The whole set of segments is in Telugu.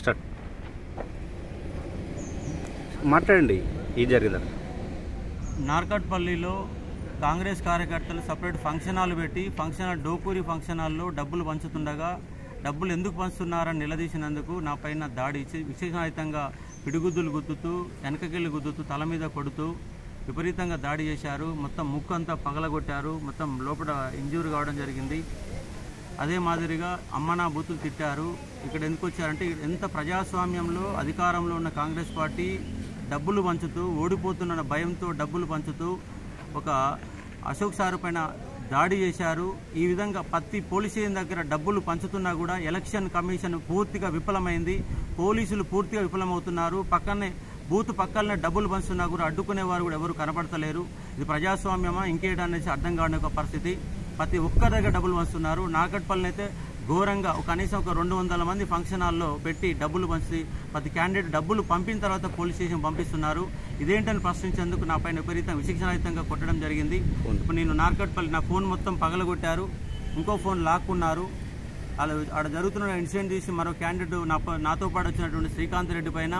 స్టార్ట్ మాట్లాడండి. ఏం జరిగిందండి? నార్కట్పల్లిలో కాంగ్రెస్ కార్యకర్తలు సపరేట్ ఫంక్షన్ హాల్ పెట్టి ఫంక్షన్ హాల్ డోకూరి ఫంక్షన్ హాల్లో డబ్బులు పంచుతుండగా డబ్బులు ఎందుకు పంచుతున్నారని నిలదీసినందుకు నా పైన దాడి విశేషరహితంగా పిడిగుద్దులు గుద్దుతూ వెనకకెళ్ళి గుద్దుతూ తల మీద కొడుతూ విపరీతంగా దాడి చేశారు. మొత్తం ముక్కు అంతా పగలగొట్టారు. మొత్తం లోపల ఇంజ్యూర్ కావడం జరిగింది. అదే మాదిరిగా అమ్మనా బూతులు తిట్టారు. ఇక్కడ ఎందుకు వచ్చారంటే ఎంత ప్రజాస్వామ్యంలో అధికారంలో ఉన్న కాంగ్రెస్ పార్టీ డబ్బులు పంచుతూ ఓడిపోతున్న భయంతో డబ్బులు పంచుతూ ఒక అశోక్ సార్ పైన దాడి చేశారు. ఈ విధంగా ప్రతి పోలీస్ స్టేషన్ దగ్గర డబ్బులు పంచుతున్నా కూడా ఎలక్షన్ కమిషన్ పూర్తిగా విఫలమైంది. పోలీసులు పూర్తిగా విఫలమవుతున్నారు. బూత్ పక్కనే డబ్బులు పంచుతున్నా కూడా అడ్డుకునేవారు కూడా ఎవరు కనబడతలేరు. ఇది ప్రజాస్వామ్యమా ఇంకేటనేసి అర్థం కాని ఒక పరిస్థితి. ప్రతి ఒక్క దగ్గర డబ్బులు పంచుతున్నారు. నార్కట్పల్లిని అయితే ఘోరంగా కనీసం ఒక 200 మంది ఫంక్షన్ హాల్లో పెట్టి డబ్బులు పంచి ప్రతి క్యాండిడేట్ డబ్బులు పంపిన తర్వాత పోలీస్ స్టేషన్ పంపిస్తున్నారు. ఇదేంటని ప్రశ్నించేందుకు నా పైన విపరీతం విశిక్షణరహితంగా కొట్టడం జరిగింది. ఇప్పుడు నేను నార్కట్పల్లి నా ఫోన్ మొత్తం పగలగొట్టారు. ఇంకో ఫోన్ లాక్కున్నారు. అలా ఆడ జరుగుతున్న ఇన్సిడెంట్ తీసి మరో క్యాండిడేట్ నాతో పాటు వచ్చినటువంటి శ్రీకాంత్ రెడ్డి పైన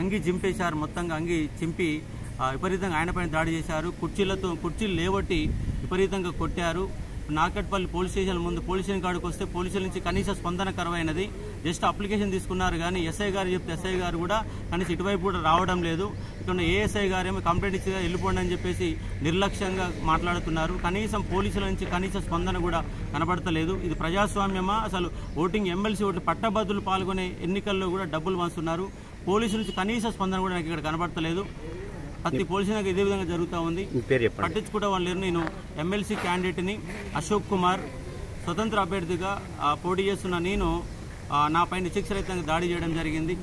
అంగి చింపేశారు. మొత్తంగా అంగి చింపి విపరీతంగా ఆయన పైన దాడి చేశారు. కుర్చీలు లేవట్టి విపరీతంగా కొట్టారు. నార్కట్పల్లి పోలీస్ స్టేషన్ ముందు పోలీస్ స్టేషన్ కాడికి వస్తే పోలీసుల నుంచి కనీస స్పందన కరువైనది. జస్ట్ అప్లికేషన్ తీసుకున్నారు కానీ ఎస్ఐ గారు చెప్తే ఎస్ఐ గారు కూడా కనీసం ఇటువైపు కూడా రావడం లేదు. ఇక్కడ ఏఎస్ఐ గారేమో కంప్లైంట్ ఇచ్చి వెళ్ళిపోండి అని చెప్పేసి నిర్లక్ష్యంగా మాట్లాడుతున్నారు. కనీసం పోలీసుల నుంచి కనీస స్పందన కూడా కనబడతలేదు. ఇది ప్రజాస్వామ్యమా? అసలు ఓటింగ్ ఎమ్మెల్సీ ఓట్లు పట్టభద్రులు పాల్గొనే ఎన్నికల్లో కూడా డబ్బులు పంచుతున్నారు. పోలీసుల నుంచి కనీస స్పందన కూడా నాకు ఇక్కడ కనబడతలేదు. ప్రతి పోలీసులకు ఇదే విధంగా జరుగుతూ ఉంది. పట్టించుకుంటే వాళ్ళు లేరు. నేను ఎమ్మెల్సీ క్యాండిడేట్ని అశోక్ కుమార్, స్వతంత్ర అభ్యర్థిగా పోటీ చేస్తున్న నేను నా పైన విచక్షణరహితంగా దాడి చేయడం జరిగింది.